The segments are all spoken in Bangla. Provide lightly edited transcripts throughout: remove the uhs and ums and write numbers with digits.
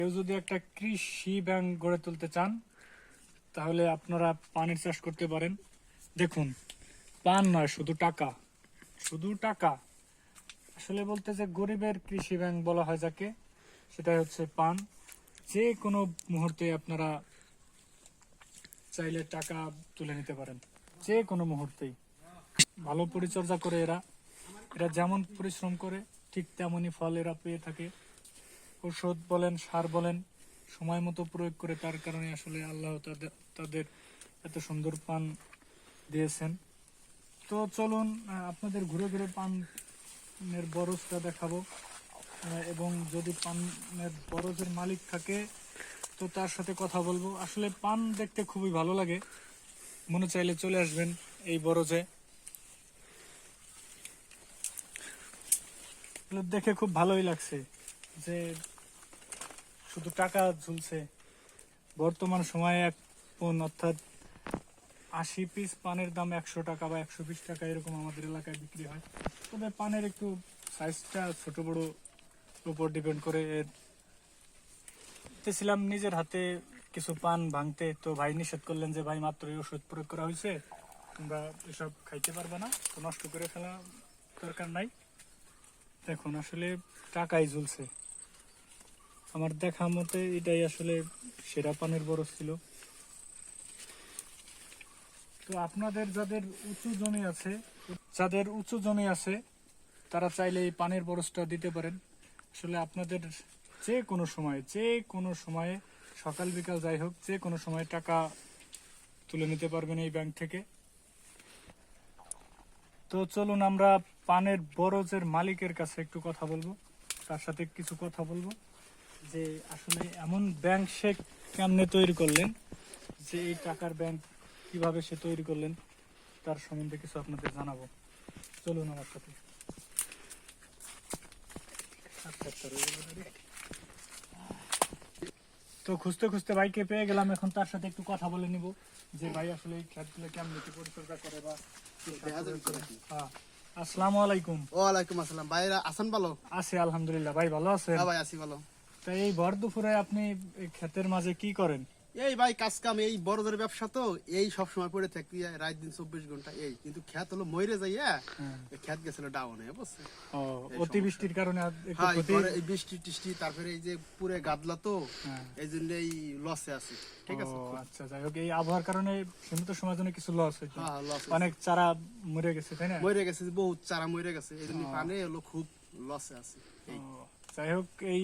কেউ যদি একটা কৃষি ব্যাংক গড়ে তুলতে চান তাহলে আপনারা পানের চাষ করতে পারেন। দেখুন, পান নয়, শুধু টাকা, শুধু টাকা। আসলে বলতে যে গরিবের কৃষি ব্যাংক বলা হয় যাকে, সেটাই হচ্ছে পান। যে কোনো মুহূর্তে আপনারা চাইলে টাকা তুলে নিতে পারেন, যে কোনো মুহূর্তেই। ভালো পরিচর্যা করে এরা এরা যেমন পরিশ্রম করে ঠিক তেমনই ফল এরা পেয়ে থাকে। ঔষধ বলেন, সার বলেন, সময় মতো প্রয়োগ করে, তার কারণে আসলে আল্লাহ তাদের এত সুন্দর পান দিয়েছেন। তো চলুন আপনাদের ঘুরে ঘুরে পানের বরজটা দেখাবো, এবং যদি পানের বরজের মালিক থাকে তো তার সাথে কথা বলবো। আসলে পান দেখতে খুবই ভালো লাগে, মনে চাইলে চলে আসবেন এই বরজে। দেখে খুব ভালোই লাগছে যে শুধু টাকা ঝুলছে। বর্তমান সময়ে এক পণ অর্থাৎ 80 পিস পানের দাম 100 টাকা বা 120 টাকা এরকম আমাদের এলাকায় বিক্রি হয়। তবে পানের একটু সাইজটা ছোট বড় উপর ডিপেন্ড করে। ছিলাম নিজের হাতে কিছু পান ভাঙতে, তো ভাই নিষেধ করলেন যে ভাই মাত্রই ওষুধ প্রয়োগ করা হয়েছে, তোমরা এসব খাইতে পারবে না, তো নষ্ট করে ফেলা দরকার নাই। দেখুন আসলে টাকাই ঝুলছে। আমার দেখা মতে এটাই আসলে সেরা পানের বরজ ছিল। তো আপনাদের যাদের উঁচু জমি আছে তারা চাইলে এই পানের বরজটা দিতে পারেন। আসলে আপনাদের যে কোনো সময়ে সকাল বিকাল যাই হোক, যে কোনো সময় টাকা তুলে নিতে পারবেন এই ব্যাংক থেকে। তো চলুন আমরা পানের বরজের মালিকের কাছে একটু কথা বলবো, তার সাথে কিছু কথা বলবো যে আসলে এমন ব্যাংক সে কেমনে তৈরি করলেন, যে এই টাকার ব্যাংক কিভাবে সে তৈরি করলেন, তার সম্বন্ধে কিছু আপনাদের জানাবো। চলুন আমার সাথে। তো খুঁজতে খুঁজতে ভাইকে পেয়ে গেলাম, এখন তার সাথে একটু কথা বলে নিব যে ভাই আসলে এই খেতগুলো কেমন কি পরিচর্যা করে বা হ্যাঁ। আসসালামু আলাইকুম। ওয়ালাইকুম আসসালাম। ভাইরা আছেন ভালো? আছি আলহামদুলিল্লাহ। ভাই ভালো আছেন? হ্যাঁ ভাই আছি ভালো। তাই এই ভর দুপুরে আপনি এই ক্ষেতের মাঝে কি করেন? এই ভাই কাজ কাম, এই বড়দের ব্যবসা তো, এই সব সময় পড়ে থাকি রাত দিন 24 ঘন্টা। এই কিন্তু খেত হলো মরে যাই, খেত গেছিল ডাউন হয়ে, বুঝছে? ও, অতিবৃষ্টির কারণে একটু হ্যাঁ, ক্ষতি। এই বৃষ্টি টিষ্টি, তারপরে এই যে পুরে গাদলা তো, এই জন্য এই লসে আছে। ঠিক আছে। ও আচ্ছা, যাই হোক, এই আবহাওয়ার কারণে সীমিত সময়ের জন্য কিছু লস হয়েছে। হ্যাঁ লস, অনেক চারা মরে গেছে, তাই না? মরে গেছে, বহুত চারা মরে গেছে, এই জন্য পানে হলো খুব লসে আছে। এই যাই হোক, এই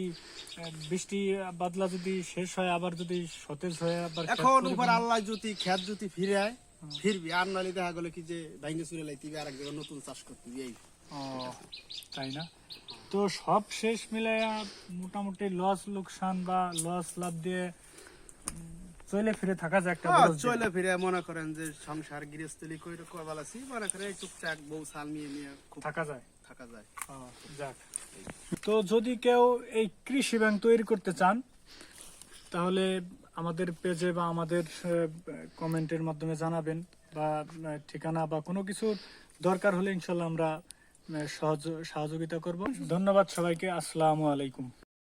বৃষ্টি বাদলা যদি শেষ হয়, আবার যদি সতেজ হয়ে আবার এখন উপর আল্লাহ যদি খেত যদি ফিরবি, আর নাহলে দেখা গেল কি যে ভাইঙ্গে চুরে লাইতিবি, আর এক জায়গায় নতুন চাষ করতে এই। ও তাই না? তো সব শেষ মিলাইয়া মোটামুটি লস লোকসান বা লস লাভ দিয়ে চলে ফিরে থাকা যায় একটা বড়। চলে ফিরে মনে করেন যে সংসার গৃহস্থলী কইরে করবালাছি, মনে করে টুকটাক বউ সাল নিয়ে খুব থাকা যায়। যাক। তো যদি কেউ এই কৃষি ব্যাংক তৈরি করতে চান তাহলে আমাদের পেজে বা আমাদের কমেন্টের মাধ্যমে জানাবেন, বা ঠিকানা বা কোনো কিছু দরকার হলে ইনশাল্লাহ আমরা সহযোগিতা করব। ধন্যবাদ সবাইকে। আসসালামু আলাইকুম।